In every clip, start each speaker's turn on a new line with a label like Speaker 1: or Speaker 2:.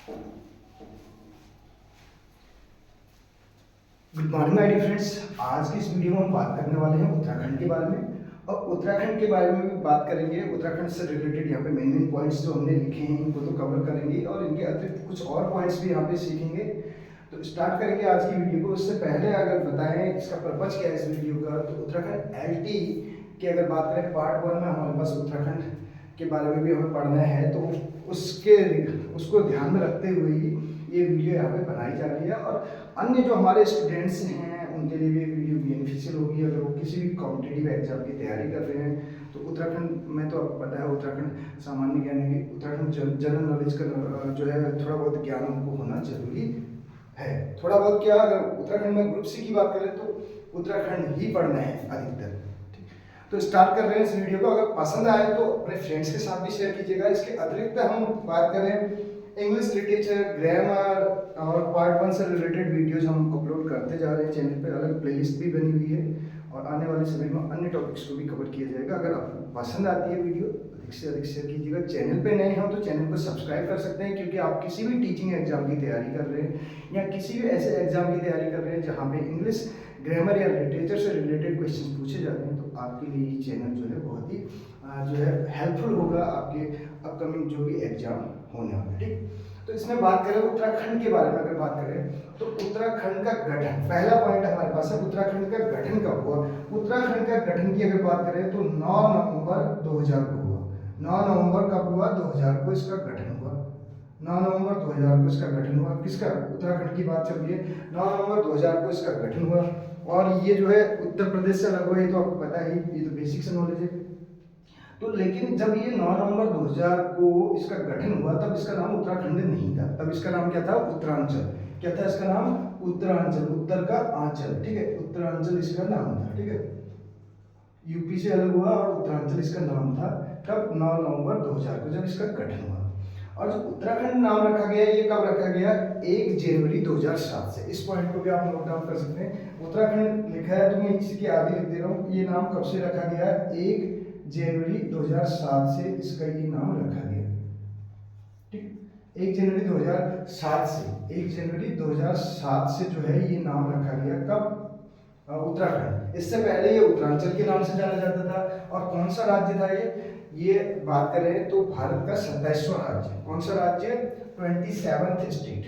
Speaker 1: Good morning my dear friends. आज की इस वीडियो में हम बात करने वाले हैं उत्तराखंड के बारे में। और उत्तराखंड के बारे में भी बात करेंगे। उत्तराखंड से रिलेटेड यहाँ पे मेन पॉइंट्स जो हमने लिखे हैं इनको तो कवर करेंगे और इनके अतिरिक्त कुछ और पॉइंट्स भी यहाँ पे सीखेंगे। तो स्टार्ट करेंगे आज की वीडियो को। उससे पहले अगर बताएं इसका पर्पज क्या है इस वीडियो का, तो उत्तराखंड एलटी की अगर बात करें पार्ट 1 में हमारे पास उत्तराखंड के बारे में भी हमें पढ़ना है, तो उसको ध्यान में रखते हुए ही ये वीडियो यहाँ पे बनाई जा रही है। और अन्य जो हमारे स्टूडेंट्स हैं उनके लिए भी ये वीडियो बेनिफिशियल होगी अगर वो किसी भी कॉम्पिटिटिव एग्जाम की तैयारी कर रहे हैं। तो उत्तराखंड में तो आपको पता है उत्तराखंड सामान्य ज्ञान है कि उत्तराखंड जनरल नॉलेज का जो है थोड़ा बहुत ज्ञान उनको होना जरूरी है। थोड़ा बहुत क्या, अगर उत्तराखंड में ग्रुप सी की बात करें तो उत्तराखंड ही पढ़ना है अधिकतर। तो स्टार्ट कर रहे हैं इस वीडियो को। अगर पसंद आए तो अपने फ्रेंड्स के साथ भी शेयर कीजिएगा। इसके अतिरिक्त हम बात करें इंग्लिश लिटरेचर, ग्रामर और पार्ट 1 से रिलेटेड वीडियोज हम अपलोड करते जा रहे हैं। चैनल पे अलग प्लेलिस्ट भी बनी हुई है और आने वाले समय में अन्य टॉपिक्स को भी कवर किया जाएगा। अगर आपको पसंद आती है वीडियो अधिक से अधिक शेयर कीजिएगा। चैनल पे नए हो तो चैनल को सब्सक्राइब कर सकते हैं, क्योंकि आप किसी भी टीचिंग एग्जाम की तैयारी कर रहे हैं या किसी भी ऐसे एग्जाम की तैयारी कर रहे हैं जहाँ पे इंग्लिश ग्रामर या लिटरेचर से रिलेटेड क्वेश्चन पूछे जाते हैं, तो आपके लिए ये चैनल जो है बहुत ही जो है हेल्पफुल होगा आपके अपकमिंग जो भी एग्जाम होने वाले। ठीक, तो इसमें बात करें उत्तराखंड के बारे में। अगर बात करें तो उत्तराखंड का गठन, पहला पॉइंट हमारे पास है उत्तराखंड का गठन कब हुआ। उत्तराखंड का गठन की अगर बात करें तो 9 नवंबर 2000 को हुआ। 9 नवंबर कब हुआ? 2000 को इसका गठन हुआ। 9 नवंबर 2000 को इसका गठन हुआ। किसका? उत्तराखंड की बात चल रही है। 9 नवंबर 2000 को इसका गठन हुआ। और ये जो है उत्तर प्रदेश से अलग हुआ, ये तो आपको पता ही, ये तो बेसिक से नॉलेज है। तो लेकिन जब ये 9 नवंबर 2000 को इसका गठन हुआ तब इसका नाम उत्तराखंड नहीं था। तब इसका नाम क्या था? उत्तरांचल। क्या था इसका नाम? उत्तरांचल। उत्तर का आंचल, ठीक है, उत्तरांचल इसका नाम था। ठीक है, यूपी से अलग हुआ और उत्तरांचल इसका नाम था। कब? 9 नवंबर 2000 को जब इसका गठन हुआ। और जो उत्तराखंड नाम रखा गया ये कब रखा गया? 1 जनवरी 2007 से। इस पॉइंट को भी आप नोट डाउन कर सकते हैं। उत्तराखंड लिखा है तो मैं इसके आगे लिख दे रहा हूँ। ये नाम कब से रखा गया? 1 जनवरी 2007 से इसका ये नाम रखा गया। ठीक, 1 जनवरी 2007 से 1 जनवरी 2007 से जो है ये नाम रखा गया। कब? उत्तराखंड। इससे पहले ये उत्तरांचल के नाम से जाना जाता था। और कौन सा राज्य था ये बात करें तो भारत का 27वां राज्य। कौन सा राज्य? 27th state.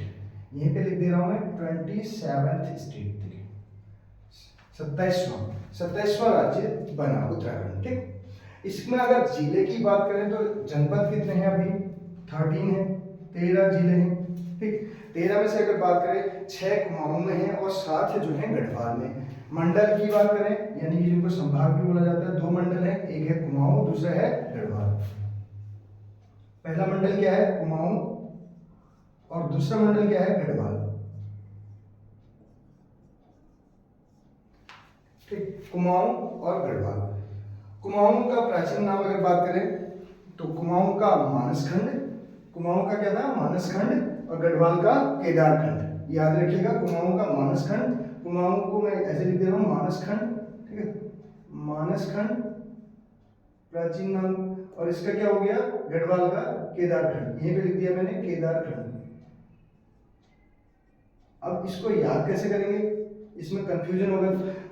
Speaker 1: यहीं पे लिख दे रहा हूं मैं, 27th स्टेट, 27वां राज्य बना उत्तराखंड। ठीक, इसमें अगर जिले की बात करें तो जनपद कितने हैं? अभी 13 है, 13 जिले हैं। ठीक, 13 में से अगर बात करें 6 कुमाऊं में है और 7 जो है गढ़वाल में। मंडल की बात करें यानी कि जिनको संभाग भी बोला जाता है, 2 मंडल है, एक है कुमाऊं, दूसरा है गढ़वाल। पहला मंडल क्या है? कुमाऊं, और दूसरा मंडल क्या है? गढ़वाल। ठीक, कुमाऊं और गढ़वाल। कुमाऊं का प्राचीन नाम अगर बात करें तो कुमाऊं का मानसखंड, कुमाऊं का क्या था? मानसखंड, और गढ़वाल का केदारखंड। याद रखिएगा, कुमाऊं का मानसखंड, कुमाऊं को मैं ऐसे लिख दे रहा हूं मानसखंड। ठीक है, मानसखंड प्राचीन नाम, और इसका क्या हो गया? गढ़वाल का केदारखंड। यहीं पे लिख दिया मैंने केदारखंड। अब इसको याद कैसे करेंगे? इसमें कंफ्यूजन होगा।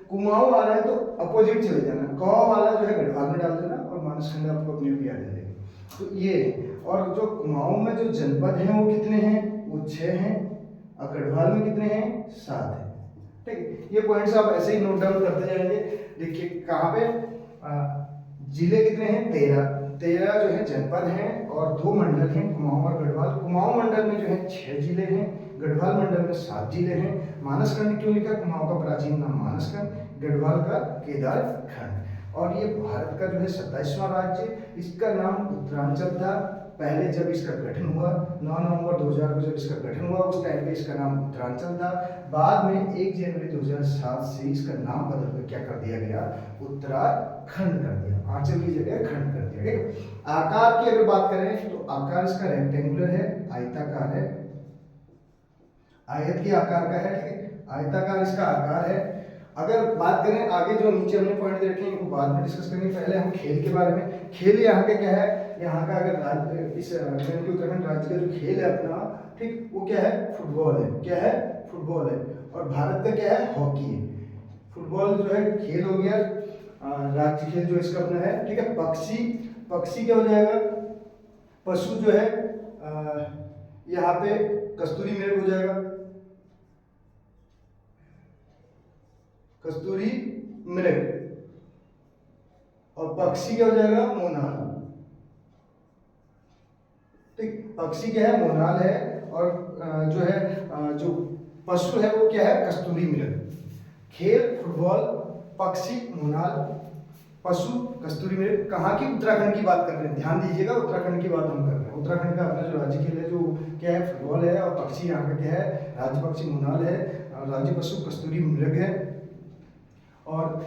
Speaker 1: कुमाऊं आ रहा है तो अपोजिट चले जाना, क वाला जो है गढ़वाल में डाल देना और मानसखंड आपको अपने आप याद आ जाएगा। तो ये, और जो कुमाऊं में जो जनपद हैं वो कितने हैं? वो 6 हैं, और गढ़वाल में कितने हैं? 7 हैं। ठीक, ये पॉइंट्स आप ऐसे ही नोट डाउन करते जाएंगे। देखिए कहाँ पे जिले कितने हैं? 13 जो है जनपद हैं और 2 मंडल हैं, कुमाऊं और गढ़वाल। कुमाऊं मंडल में जो है 6 जिले हैं, गढ़वाल मंडल में 7 जिले हैं। मानसखंड क्यों लिखा? कुमाऊं का प्राचीन नाम मानसखंड, गढ़वाल का केदारखंड। और ये भारत का जो है 27वां राज्य, इसका नाम उत्तरांचल था पहले जब इसका गठन हुआ। 9 नवंबर 2000 को जब इसका गठन हुआ उस टाइम पे इसका नाम उत्तरांचल था। बाद में 1 जनवरी 2007 से इसका नाम बदलकर क्या कर दिया गया? उत्तराखंड कर दिया। आंचल की जगह खंड कर दिया। ठीक, आकार की अगर बात करें तो आकार इसका रेक्टेंगुलर है, आयताकार है, आयत के आकार का है। ठीक है, आयताकार इसका आकार है। अगर बात करें आगे जो नीचे हमने पॉइंट देखे इनको बाद में डिस्कस करेंगे, पहले हम खेल के बारे में। खेल यहाँ पे क्या है? यहाँ का अगर राज्य इस यानी कि उत्तराखंड राज्य का जो खेल है अपना, ठीक, वो क्या है, फुटबॉल है। क्या है, फुटबॉल है। और भारत का क्या है, हॉकी है। फुटबॉल जो है खेल हो गया, राज्य खेल जो इसका अपना है, ठीक है। पक्षी, पक्षी क्या हो जाएगा, पशु जो है यहाँ पे कस्तूरी मृग हो जाएगा, कस्तूरी मृग। और पक्षी क्या हो जाएगा, मोनाल। ठीक, पक्षी क्या है, मोनाल है। और जो है जो पशु है वो क्या है, कस्तूरी मृग। खेल फुटबॉल, पक्षी मोनाल, पशु कस्तूरी मृग। कहाँ की, उत्तराखंड की बात कर रहे हैं, ध्यान दीजिएगा, उत्तराखंड की बात हम कर रहे हैं। उत्तराखंड का अपना जो राज्य खेल है जो क्या है, फुटबॉल है। और पक्षी यहाँ का क्या है, राज्य पक्षी मोनाल है, राज्य पशु कस्तूरी मृग है। और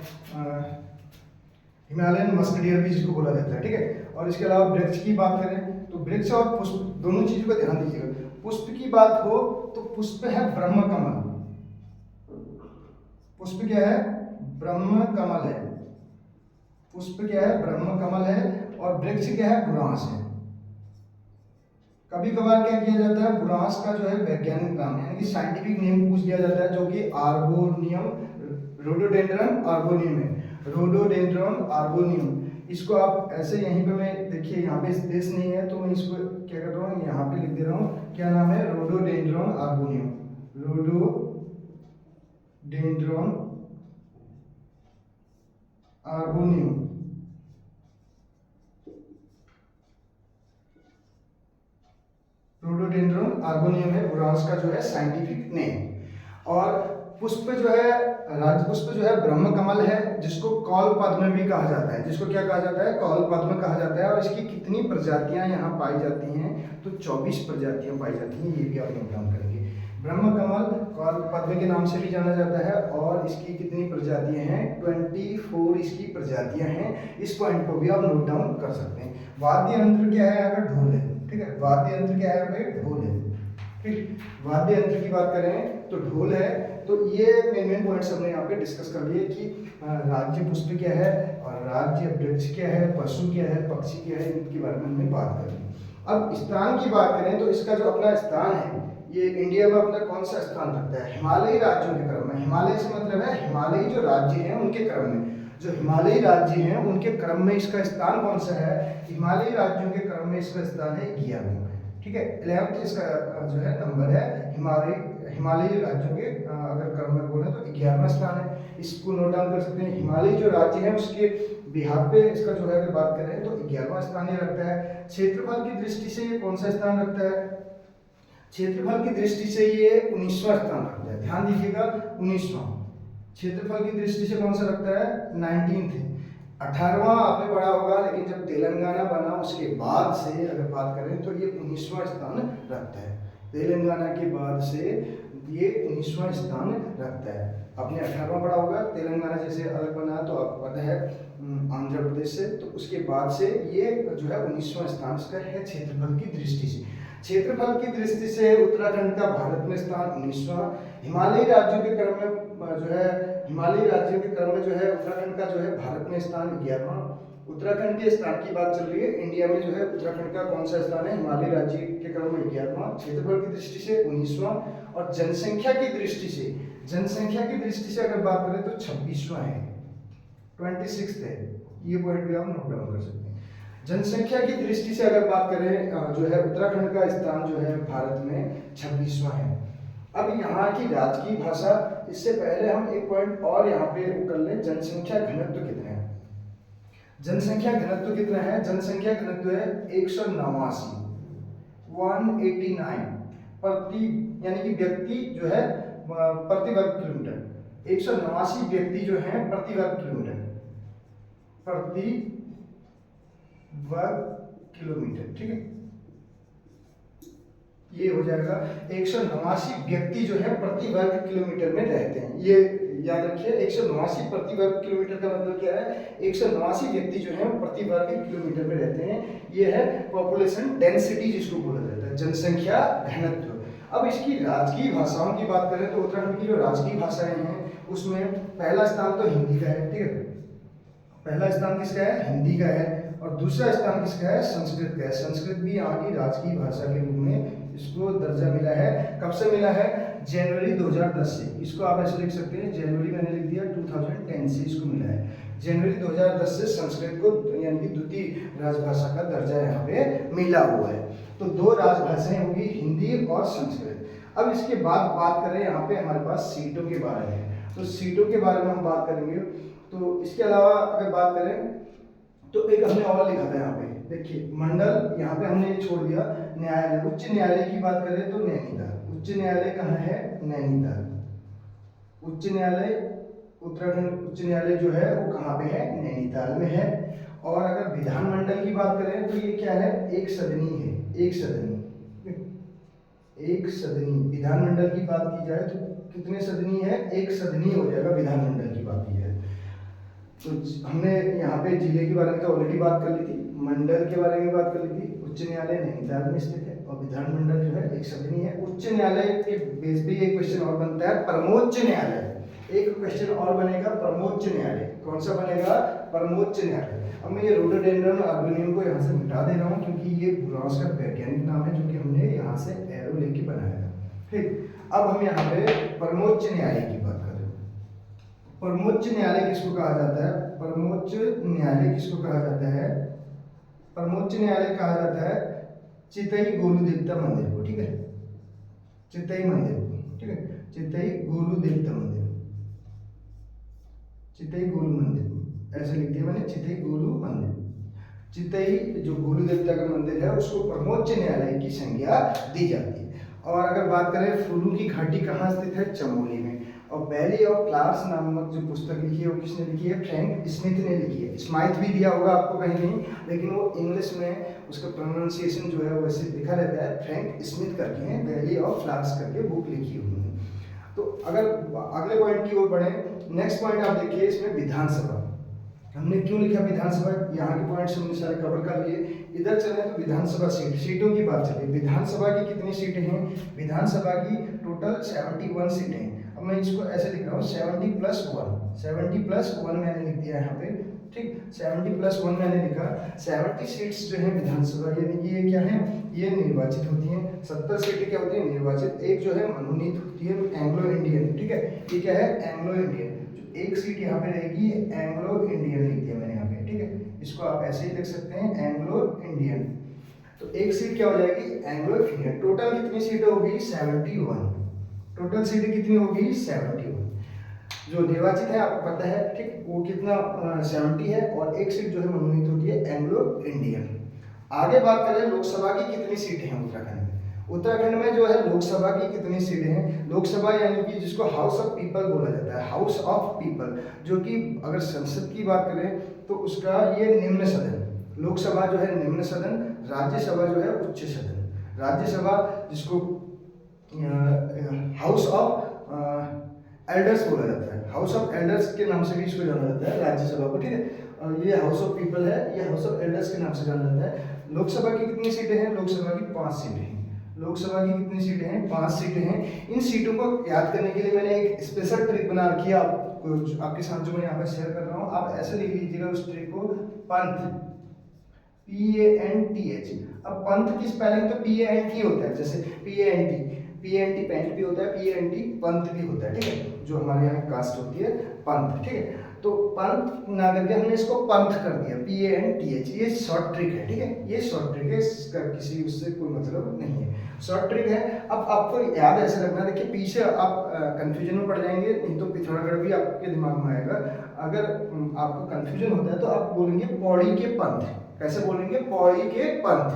Speaker 1: हिमालयन मस्क डियर भी जिसको बोला जाता है, ठीक है। और इसके अलावा वृक्ष की बात करें तो वृक्ष और पुष्प दोनों चीजों का ध्यान दीजिएगा। पुष्प की बात हो तो पुष्प है ब्रह्म कमल। पुष्प क्या है, ब्रह्म कमल है। पुष्प क्या है, ब्रह्म कमल है। और वृक्ष क्या है, बुरांस है। कभी कभार क्या किया जाता है, बुरांस का जो है वैज्ञानिक नाम यानी कि साइंटिफिक नेम पूछ दिया जाता है, जो कि आर्बोनियम, रोडोडेंड्रन आर्बोनियम है। रोडोडेंड्रन आर्बोनियम। इसको आप ऐसे यहीं पे, मैं देखिए यहाँ पे स्पेस नहीं है तो मैं इसको क्या कर रहा हूँ, यहाँ पे लिख दे रहा हूँ। क्या नाम है, रोडोडेंड्रन आर्बोनियम। रोडोडेंड्रन आर्बोनियम। रोडोडेंड्रन आर्बोनियम है बुरांस का जो है साइंटिफिक नेम। और पुष्प जो है, राजपुष्प जो है ब्रह्म कमल है, जिसको कौल पद्म भी कहा जाता है। जिसको क्या कहा जाता है, कौल पद्म कहा जाता है। और इसकी कितनी प्रजातियां यहाँ पाई जाती हैं, तो 24 प्रजातियां पाई जाती हैं। ये भी आप नोट डाउन करेंगे। ब्रह्म कमल कौल पद्म के नाम से भी जाना जाता है। और इसकी कितनी प्रजातियां हैं, 24 इसकी प्रजातियां हैं। इस पॉइंट को भी आप नोट डाउन कर सकते हैं। वाद्य यंत्र क्या है, यहाँ का ढोल है, ठीक है। वाद्य यंत्र क्या है, भाई ढोल है, ठीक। वाद्य यंत्र की बात करें तो ढोल है। तो ये मेन पॉइंट्स हमने यहाँ पे डिस्कस कर लिए कि राज्य पुष्प क्या है, और राज्य वृक्ष क्या है, पशु क्या है, पक्षी क्या है, इनके बारे में हमने बात कर ली। अब स्थान की बात करें तो इसका जो अपना स्थान है, ये इंडिया में अपना कौन सा स्थान रखता है, हिमालयी राज्यों के क्रम में। हिमालय से मतलब है हिमालयी जो राज्य हैं उनके क्रम में। जो हिमालयी राज्य हैं उनके क्रम में इसका स्थान कौन सा है, हिमालयी राज्यों के क्रम में इसका स्थान है 11वां, ठीक है। 11th इसका जो है नंबर है। हिमालयी राज्यों के अगर क्रम में बोले तो 11वां स्थान है। इसको नोट डाउन कर सकते हैं। हिमालयी जो राज्य है उसके बिहार पे इसका जो है अगर बात करें तो 11वां स्थान ये रखता है। क्षेत्रफल की दृष्टि से ये कौन सा स्थान रखता है, क्षेत्रफल की दृष्टि से ये 19वां स्थान रखता है। ध्यान दीजिएगा, 19वां। क्षेत्रफल की दृष्टि से कौन सा रखता है, 19th है। 18वां आपने पढ़ा होगा, लेकिन जब तेलंगाना बना उसके बाद से अगर बात करें तो ये 19वां स्थान रखता है। तेलंगाना के बाद से ये 19वां स्थान रखता है। आपने 18वां पढ़ा होगा, तेलंगाना जैसे अलग बना तो आपको पता है आंध्र प्रदेश से, तो उसके बाद से ये जो है 19वां स्थान इसका है क्षेत्रफल की दृष्टि से। क्षेत्रफल की दृष्टि से उत्तराखंड का भारत में स्थान 19वां। हिमालयी राज्यों के क्रम में जो है, हिमालयी राज्यों के क्रम में जो है उत्तराखंड का जो है भारत में स्थान 11वां। उत्तराखंड के स्थान की बात चल रही है, इंडिया में जो है उत्तराखंड का कौन सा स्थान है, हिमालयी राज्य के क्रम में 11वां। क्षेत्रफल की दृष्टि से 19वां। और जनसंख्या की दृष्टि से, जनसंख्या की दृष्टि से अगर बात करें तो 26वां है, 26th है। ये पॉइंट भी आप नोट डाउन कर सकते हैं। जनसंख्या की दृष्टि से अगर बात करें जो है उत्तराखंड का स्थान जो है भारत में 26वां है। अब यहाँ की राजकीय भाषा, इससे पहले हम एक पॉइंट और यहाँ पे कर लें, जनसंख्या घनत्व कितना है। जनसंख्या घनत्व कितना है, जनसंख्या घनत्व है 189, 189 प्रति, यानी कि व्यक्ति जो है प्रति वर्ग किलोमीटर। 189 व्यक्ति जो है प्रति वर्ग किलोमीटर, प्रति वर्ग किलोमीटर, ठीक है। ये हो जाएगा 189 व्यक्ति जो है प्रति वर्ग किलोमीटर में रहते हैं। ये याद रखिए, 189 प्रति वर्ग किलोमीटर का मतलब क्या है, 189 व्यक्ति जो है प्रति वर्ग किलोमीटर में रहते हैं। ये है पॉपुलेशन डेंसिटी जिसको बोला जाता है, जनसंख्या घनत्व। अब इसकी राजकीय भाषाओं की बात करें तो उत्तराखंड की जो राजकीय भाषाएं हैं उसमें पहला स्थान तो हिंदी का है, ठीक है। पहला स्थान किसका है, हिंदी का है। और दूसरा स्थान किसका है, संस्कृत का है। संस्कृत भी यहाँ की राजकीय भाषा के रूप में इसको दर्जा मिला है। कब से मिला है, जनवरी 2010 से। इसको आप ऐसे लिख सकते हैं, जनवरी मैंने लिख दिया 2010 से इसको मिला है। जनवरी 2010 से संस्कृत को यानी कि द्वितीय राजभाषा का दर्जा यहाँ पे मिला हुआ है। तो दो राजभाषाएं होगी, हिंदी और संस्कृत। अब इसके बाद बात करें यहाँ पे हमारे पास सीटों के बारे में, तो सीटों के बारे में हम बात करेंगे। तो इसके अलावा अगर बात करें तो एक हमने और लिखा था यहाँ पे, देखिए मंडल, यहाँ पे हमने ये छोड़ दिया। न्यायालय, उच्च न्यायालय की बात करें तो नैनीताल। उच्च न्यायालय कहाँ है, नैनीताल। उच्च न्यायालय, उत्तराखंड उच्च न्यायालय जो है वो कहाँ पे है, नैनीताल में है। और अगर विधानमंडल की बात करें तो ये क्या है, एक सदनी है, एक सदनी। एक सदनी विधानमंडल की बात की जाए तो कितने सदनी है, एक सदनी हो जाएगा विधानमंडल की बात की जाए। तो हमने यहाँ पे जिले के बारे में तो ऑलरेडी बात कर ली थी, मंडल के बारे में बात कर ली थी। उच्च न्यायालय नैनीताल में स्थित है और विधानमंडल जो है एक सदनी है। उच्च न्यायालय के बेस पे एक क्वेश्चन और बनता है, परमोच्च न्यायालय। एक क्वेश्चन और बनेगा, परमोच्च न्यायालय। कौन सा बनेगा, परमोच्च न्यायालय। अब मैं ये रोडोडेंड्रन आर्गोनियम को यहाँ से मिटा दे रहा हूँ क्योंकि ये बुरांस का वैज्ञानिक नाम है जो कि हमने यहाँ से एरो लेके बनाया है। ठीक, अब हम यहाँ पे परमोच्च न्यायालय की बात करें। परमोच्च न्यायालय किसको कहा जाता है, परमोच्च न्यायालय किसको कहा जाता है, परमोच्च न्यायालय कहा जाता है चितई गोलू देवता मंदिर को। ठीक है, चितई मंदिर को, ठीक है, चितई गोलू देवता मंदिर, चितई गोलू मंदिर ऐसे लिख दिया मैंने, चितई गोलू मंदिर। चितई जो गोलू देवता का मंदिर है उसको परमोच्च न्यायालय की संज्ञा दी जाती है। और अगर बात करें फुलू की घाटी कहाँ स्थित है, चमोली में। और वैली ऑफ फ्लावर्स नामक जो पुस्तक लिखी है वो किसने लिखी है, फ्रैंक स्मिथ ने लिखी है। स्माइथ भी दिया होगा आपको कहीं नहीं, लेकिन वो इंग्लिश में उसका प्रोनाउंसिएशन जो है वैसे लिखा रहता है, फ्रैंक स्मिथ करके हैं, वैली ऑफ फ्लावर्स करके बुक लिखी हुई है। तो अगर अगले पॉइंट की ओर बढ़े, नेक्स्ट पॉइंट आप देखिए इसमें विधानसभा। हमने क्यों लिखा विधानसभा, यहाँ के पॉइंट्स हमने सारे कवर कर लिए। इधर चले तो विधानसभा सीटों की बात चले। विधानसभा की कितनी सीटें हैं, विधानसभा की टोटल 71 सीटें हैं। अब मैं इसको ऐसे लिख रहा हूँ 70+1, 70+1 मैंने लिख दिया यहाँ पे। ठीक, 70+1 मैंने लिखा। 70 सीट्स जो है विधानसभा यानी कि ये क्या है, ये निर्वाचित होती हैं। 70 सीटें क्या होती हैं, निर्वाचित। एक जो है मनोनीत होती है, एंग्लो इंडियन। ठीक है, ये क्या है, एंग्लो इंडियन। जो एक सीट यहाँ पे रहेगी एंग्लो इंडियन लिख दिया मैंने यहाँ पे। ठीक है, इसको आप ऐसे ही लिख सकते हैं, एंग्लो इंडियन। तो एक सीट क्या हो जाएगी, एंग्लो इंडियन। टोटल कितनी सीटें होगी, 71। टोटल सीटें कितनी होगी, 71। जो निर्वाचित है आपको पता है, ठीक, वो कितना 70 है। और एक सीट जो है मनोनीत होती है, एंग्लो इंडियन। आगे बात करें लोकसभा की कितनी सीटें हैं उत्तराखंड में। उत्तराखंड में जो है लोकसभा की कितनी सीटें हैं, लोकसभा यानी कि जिसको हाउस ऑफ पीपल बोला जाता है, हाउस ऑफ पीपल, जो कि अगर संसद की बात करें तो उसका ये निम्न सदन। लोकसभा जो है निम्न सदन, राज्यसभा जो है उच्च सदन। राज्यसभा जिसको हाउस ऑफ एल्डर्स बोला जाता है, हाउस ऑफ एल्डर्स के नाम से भी इसको जाना जाता है राज्यसभा को। ठीक है, ये हाउस ऑफ पीपल है, ये हाउस ऑफ एल्डर्स के नाम से जाना जाता है। लोकसभा की कितनी सीटें हैं, लोकसभा की 5 सीटें हैं। लोकसभा की कितनी सीटें हैं, 5 सीटें हैं। इन सीटों को याद करने के लिए मैंने एक स्पेशल ट्रिक बना रखी है आपके साथ जो मैं यहाँ पे शेयर कर रहा हूँ। आप ऐसे लिख लीजिएगा उस ट्रिक को, पंथ, PANTH। अब पंथ की स्पेलिंग तो PANT होता है, जैसे PANT पेंट भी होता है, PANT पंथ भी होता है। ठीक है, जो हमारे यहाँ कास्ट होती है पंथ। ठीक है, तो पंथ ना करके हमने इसको पंथ कर दिया, PANTH। ये शॉर्ट ट्रिक है। ठीक है, ये शॉर्ट ट्रिक है, इसका किसी उससे कोई मतलब नहीं है, शॉर्ट ट्रिक है। अब आपको याद ऐसे रखना, देखिए पीछे आप कंफ्यूजन में पड़ जाएंगे, नहीं तो पिथौरागढ़ भी आपके दिमाग में आएगा। अगर आपको कंफ्यूजन होता है तो आप बोलेंगे पौड़ी के पंथ। कैसे बोलेंगे, पौड़ी के पंथ।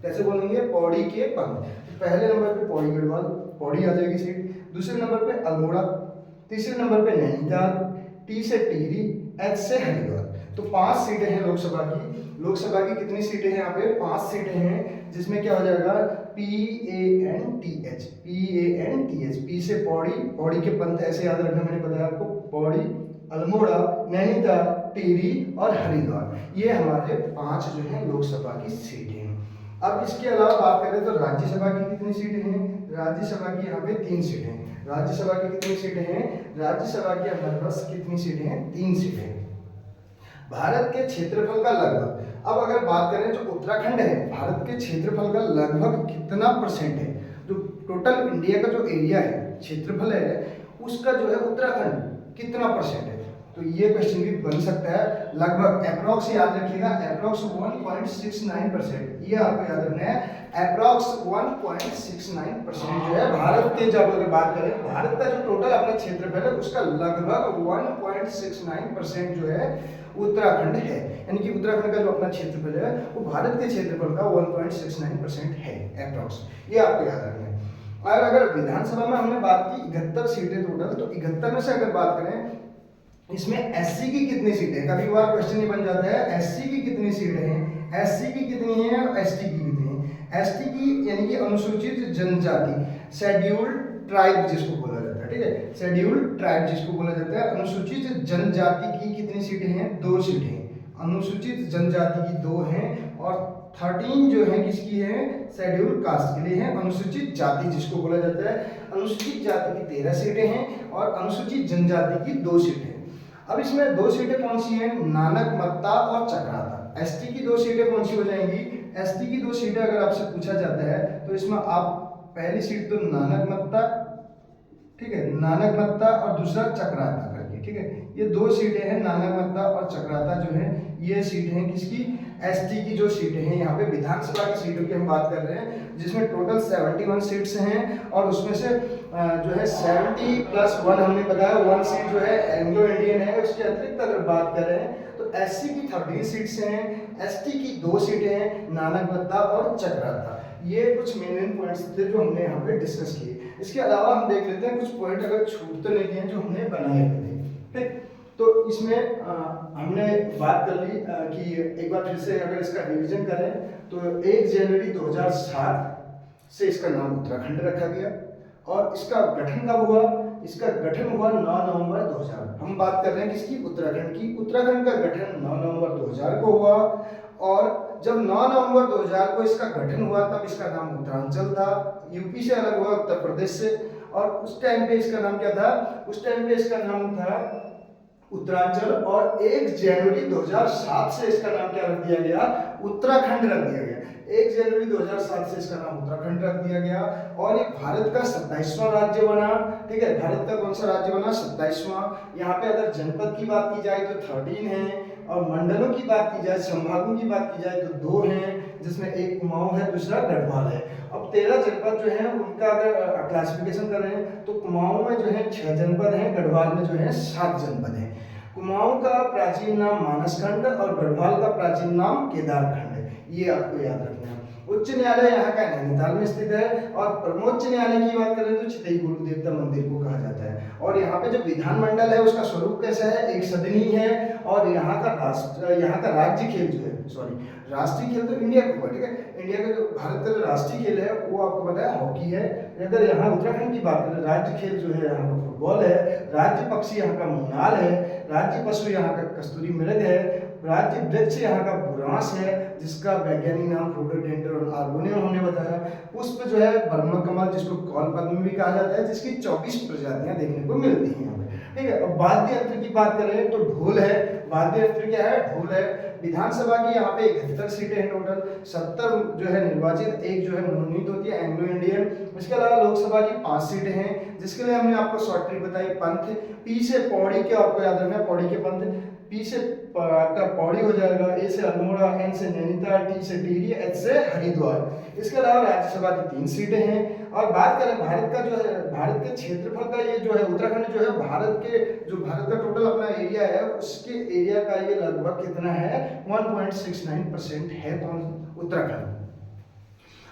Speaker 1: कैसे बोलेंगे, पौड़ी के पंथ। पहले नंबर पे पौड़ी गढ़वाल, पौड़ी आ जाएगी सीट। दूसरे नंबर पे अल्मोड़ा, तीसरे नंबर पे नैनीताल, T से टिहरी, H से हरिद्वार। तो 5 सीटें हैं लोकसभा की। लोकसभा की कितनी सीटें हैं यहाँ पे, 5 सीटें हैं, जिसमें क्या हो जाएगा, PANTH, PANTH। पी से पौड़ी, पौड़ी के पंथ ऐसे याद रखना, मैंने बताया आपको, पौड़ी, अल्मोड़ा, नैनीताल, टिहरी और हरिद्वार। ये हमारे 5 जो है लोकसभा की सीटें हैं। अब इसके अलावा बात करें तो राज्यसभा की कितनी सीटें हैं, राज्यसभा की यहाँ पे 3 सीटें हैं। राज्यसभा की कितनी सीटें हैं, राज्यसभा की हमारे पास कितनी सीटें हैं, 3 सीटें हैं। भारत के क्षेत्रफल का लगभग, अब अगर बात करें जो उत्तराखंड है भारत के क्षेत्रफल का लगभग कितना परसेंट है, जो टोटल इंडिया का जो एरिया है क्षेत्रफल है उसका जो है उत्तराखंड कितना परसेंट है। तो ये क्वेश्चन भी बन सकता है, लगभग अप्रोक्स याद रखिएगा, अप्रोक्स 1.69%, ये आपको याद रखना है, अप्रोक्स 1.69% जो है भारत के, जब अगर बात करें भारत का जो टोटल अपना क्षेत्रफल है उसका लगभग 1.69% जो है उत्तराखंड है, यानी कि उत्तराखंड का जो अपना क्षेत्रफल है वो भारत के क्षेत्रफल का 1.69% है अप्रोक्स, ये आपको याद रखना है। और अगर विधानसभा में हमने बात की 71 सीटें टोटल, तो 71 में से अगर बात करें इसमें एससी की कितनी सीटें, कभी बार क्वेश्चन ये बन जाता है एससी की कितनी सीटें हैं, एससी की कितनी है और एसटी की कितनी है। एसटी की यानी कि अनुसूचित जनजाति, शेड्यूल्ड ट्राइब जिसको बोला जाता है, ठीक है, शेड्यूल्ड ट्राइब जिसको बोला जाता है। अनुसूचित जनजाति की कितनी सीटें हैं, 2 सीटें, अनुसूचित जनजाति की 2 हैं, और 13 जो है किसकी है, शेड्यूल्ड कास्ट के लिए है। अनुसूचित जाति जिसको बोला जाता है, अनुसूचित जाति की 13 सीटें हैं और अनुसूचित जनजाति की 2 सीटें। अब इसमें 2 सीटें कौन सी हैं, नानक मत्ता और चक्राता। एसटी की 2 सीटें कौन सी हो जाएंगी, एसटी की 2 सीटें अगर आपसे पूछा जाता है तो इसमें आप पहली सीट तो नानक मत्ता, ठीक है, नानक मत्ता, और दूसरा चक्राता करके, ठीक है, ये 2 सीटें हैं, नानक मत्ता और चक्राता जो है ये सीट हैं किसकी, एसटी की जो सीटें हैं। यहाँ पे विधानसभा की सीटों की हम बात कर रहे हैं जिसमें टोटल 71 सीट्स हैं, और उसमें से जो है 70+1 हमने बताया 1 सीट जो है एंग्लो इंडियन है। उसके अतिरिक्त अगर बात करें तो एससी की 13 सीट्स हैं, एसटी की 2 सीटें हैं, नानक मत्ता और चक्राता। ये कुछ मेन पॉइंट्स थे जो हमने यहाँ पे डिस्कस किए। इसके अलावा हम देख लेते हैं कुछ पॉइंट अगर छूट तो नहीं गए जो हमने बनाए हुए थे, ठीक। तो इसमें हमने बात कर ली कि एक बार फिर से अगर इसका रिवीजन करें तो 1 जनवरी 2007 से इसका नाम उत्तराखंड रखा गया, और इसका गठन कब हुआ, इसका गठन हुआ 9 नवंबर 2000। हम बात कर रहे हैं किसकी, उत्तराखंड की। उत्तराखंड का गठन 9 नवंबर 2000 को हुआ, और जब 9 नवंबर 2000 को इसका गठन हुआ तब इसका नाम उत्तरांचल था, यूपी से अलग हुआ, उत्तर प्रदेश से। और उस टाइम पे इसका नाम क्या था, उस टाइम पे इसका नाम था उत्तरांचल, और 1 जनवरी 2007 से इसका नाम क्या रख दिया गया, उत्तराखंड रख दिया गया। 1 जनवरी 2007 से इसका नाम उत्तराखंड रख दिया गया, और ये भारत का 27वां राज्य बना, ठीक है, भारत का कौन सा राज्य बना, 27वां। यहाँ पे अगर जनपद की बात की जाए तो 13 है, और मंडलों की बात की जाए, संभागों की बात की जाए तो 2 हैं, जिसमें एक कुमाऊं है, दूसरा गढ़वाल है। अब 13 जनपद जो है उनका अगर क्लासिफिकेशन कर रहे हैं तो कुमाऊं में जो है 6 जनपद हैं, गढ़वाल में जो है 7 जनपद हैं। कुमाऊं का प्राचीन नाम मानसखंड और गढ़वाल का प्राचीन नाम केदारखंड है, ये आपको याद रखना है। उच्च न्यायालय यहाँ का नैनीताल में स्थित है, और परमोच्च न्यायालय की बात करें तो चितई गुरु देवता मंदिर को कहा जाता है। और यहाँ पे जो विधानमंडल है उसका स्वरूप कैसा है, एक सदनी है, और यहाँ का राज्य खेल जो है, सॉरी राष्ट्रीय खेल तो इंडिया का हुआ, ठीक है, इंडिया का जो भारत का जो राष्ट्रीय खेल है वो आपको पता है हॉकी है। अगर यहाँ उत्तराखंड की बात करें, राज्य खेल जो है यहाँ का फुटबॉल है, राज्य पक्षी यहाँ का मुनाल है, राज्य पशु यहाँ का कस्तूरी मृग है, राज्य वृक्ष यहाँ का बुरांस है जिसका वैज्ञानिक नाम रोडोडेंड्रॉन आर्गोनियम हमने बताया। पुष्प जो है ब्रह्म कमल जिसको कौलपद्म भी कहा जाता है, जिसकी 24 प्रजातियां देखने को मिलती हैं यहाँ पे, ठीक है। अब वाद्य यंत्र की बात करें तो ढोल है, वाद्य यंत्र क्या है, ढोल है। विधानसभा की यहाँ पे 71 सीटें हैं टोटल, 70 जो है निर्वाचित, 1 जो है मनोनीत होती है एंग्लो इंडियन। इसके अलावा लोकसभा की 5 सीटें हैं, जिसके लिए हमने आपको शॉर्ट ट्रिक बताई, पंथ, पी से पौड़ी के आपको याद रखना है, पौड़ी के पंथ, पी से आपका पौड़ी हो जाएगा, ए से अल्मोड़ा, एन से नैनीताल, टी से टिहरी, एच से हरिद्वार। इसके अलावा राज्यसभा की 3 सीटें हैं। और बात करें भारत का जो है, भारत के क्षेत्रफल का, ये जो है उत्तराखंड जो है भारत का टोटल अपना एरिया है उसके एरिया का ये लगभग कितना है, 1.69% है उत्तराखंड।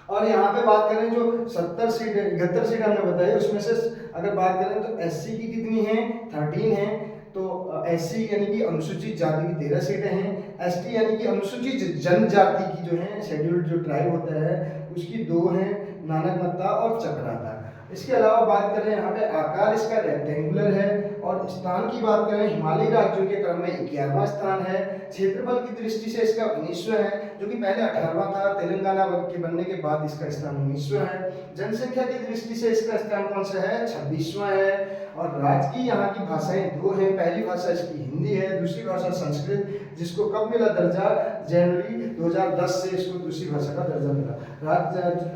Speaker 1: और यहाँ पे बात करें जो 70 सीट 71 सीट हमने बताई, उसमें से अगर बात करें तो एससी की कितनी है, 13 है। तो एससी यानी कि अनुसूचित जाति की 13 सीटें हैं, एसटी यानी कि अनुसूचित जनजाति की जो है शेड्यूल्ड जो ट्राइब होता है उसकी 2 हैं, नानक मत्ता और चक्राता। इसके अलावा बात करें यहाँ पे आकार इसका रेक्टेंगुलर है, और स्थान की बात करें हिमालयी राज्यों के क्रम में 11वां स्थान है। क्षेत्रफल की दृष्टि से इसका 19वां है, जो कि पहले 18वां था, तेलंगाना के बनने के बाद इसका स्थान 19वां है। जनसंख्या की दृष्टि से इसका स्थान कौन सा है, 26वां है। और राज्य की यहाँ की भाषाएं 2 हैं, पहली भाषा इसकी हिंदी है, दूसरी भाषा संस्कृत। जिसको कब मिला दर्जा? जनवरी 2010 से इसको दूसरी भाषा का दर्जा मिला।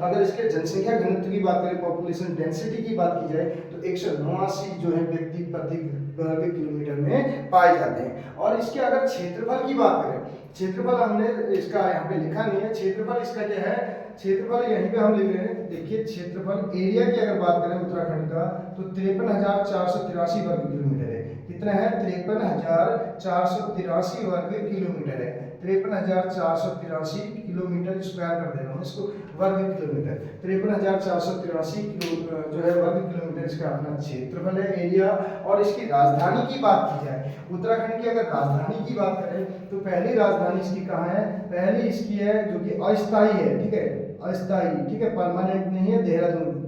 Speaker 1: अगर इसके जनसंख्या घनत्व की बात करें, पॉपुलेशन डेंसिटी की बात की जाए, तो 189 जो है व्यक्ति प्रति वर्ग किलोमीटर में पाए जाते हैं। और इसके अगर क्षेत्रफल की बात करें, क्षेत्रफल हमने इसका यहाँ पे लिखा नहीं है, क्षेत्रफल इसका क्या है? क्षेत्रफल यहीं पे हम लिख रहे हैं, देखिए क्षेत्रफल एरिया की अगर बात करें उत्तराखंड का, तो 53,483 वर्ग किलोमीटर है। कितना है? 53,483 वर्ग किलोमीटर है। 53,483 किलोमीटर स्क्वायर कर दे रहा हूँ इसको, वर्ग किलोमीटर। 53,483 किलो जो है वर्ग किलोमीटर इसका अपना क्षेत्रफल है, एरिया। और इसकी राजधानी की बात की जाए, उत्तराखंड की अगर राजधानी की बात करें, तो पहली राजधानी इसकी कहाँ है? पहली इसकी है जो कि अस्थाई है, ठीक है, अस्थाई, ठीक है, परमानेंट नहीं है, देहरादून।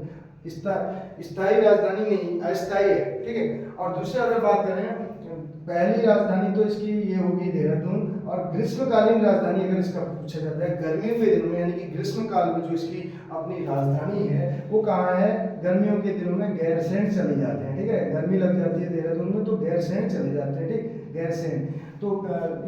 Speaker 1: स्थायी राजधानी नहीं, अस्थाई है, ठीक है। और दूसरी अगर बात करें, पहली राजधानी तो इसकी ये होगी देहरादून। और ग्रीष्मकालीन राजधानी अगर इसका पूछा जाता है, गर्मियों के दिनों में यानी कि ग्रीष्म काल में जो इसकी अपनी राजधानी है वो कहाँ है? गर्मियों के दिनों में गैरसैंण चले जाते हैं, ठीक है, गर्मी लग जाती है देहरादून में तो गैरसैंण चले जाते हैं, ठीक, गैरसैंण। तो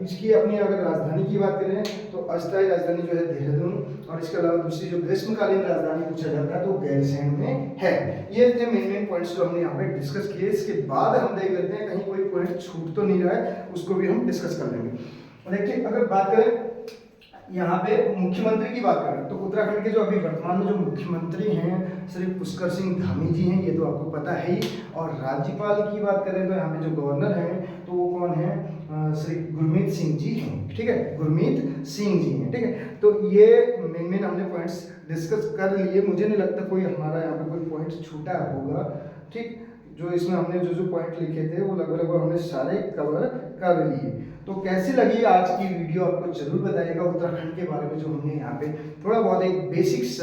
Speaker 1: इसकी अपनी अगर राजधानी की बात करें तो अस्थायी राजधानी जो है देहरादून, और इसके अलावा दूसरी जो ग्रीष्मकालीन राजधानी पूछा जाता है तो गैरसैंण में है। ये थे मेन पॉइंट्स जो हमने यहाँ पे डिस्कस किए। इसके बाद हम देख लेते हैं कहीं कोई पॉइंट छूट तो नहीं रहा है, उसको भी हम डिस्कस कर लेंगे। देखिए अगर बात करें यहाँ पे मुख्यमंत्री की बात करें, तो उत्तराखंड के जो अभी वर्तमान में जो मुख्यमंत्री हैं श्री पुष्कर सिंह धामी जी हैं, ये तो आपको पता है ही। और राज्यपाल की बात करें तो यहाँ पे जो गवर्नर हैं तो वो कौन है? श्री गुरमीत सिंह जी हैं, ठीक है, गुरमीत सिंह जी हैं, ठीक है। तो ये मेन हमने पॉइंट्स डिस्कस कर लिए। मुझे नहीं लगता कोई हमारा यहाँ पे कोई पॉइंट छूटा होगा, ठीक। जो इसमें हमने जो पॉइंट लिखे थे वो लगभग हमने सारे कवर कर लिए। तो कैसी लगी आज की वीडियो आपको जरूर बताइएगा। उत्तराखंड के बारे में जो हमने यहाँ पे थोड़ा बहुत एक बेसिक्स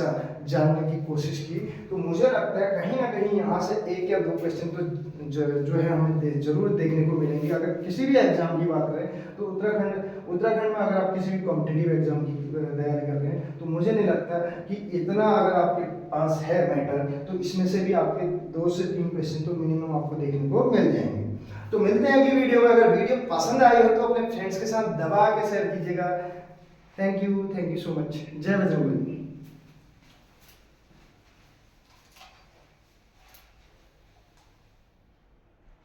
Speaker 1: जानने की कोशिश की, तो मुझे लगता है कहीं ना कहीं यहाँ से एक या दो क्वेश्चन तो जो है हमें जरूर देखने को मिलेंगे। अगर किसी भी एग्जाम की बात करें तो उत्तराखंड में अगर आप किसी भी कॉम्पिटिटिव एग्जाम की तैयारी कर रहे हैं तो मुझे नहीं लगता कि इतना अगर आपके पास है मैटर, तो इसमें से भी आपके 2 से 3 क्वेश्चन तो मिनिमम आपको देखने को मिल जाएंगे। तो मिलते हैं अगली वीडियो में। अगर वीडियो पसंद आई हो तो अपने फ्रेंड्स के साथ दबा के शेयर कीजिएगा। Thank you so much. जय बजरंगबली।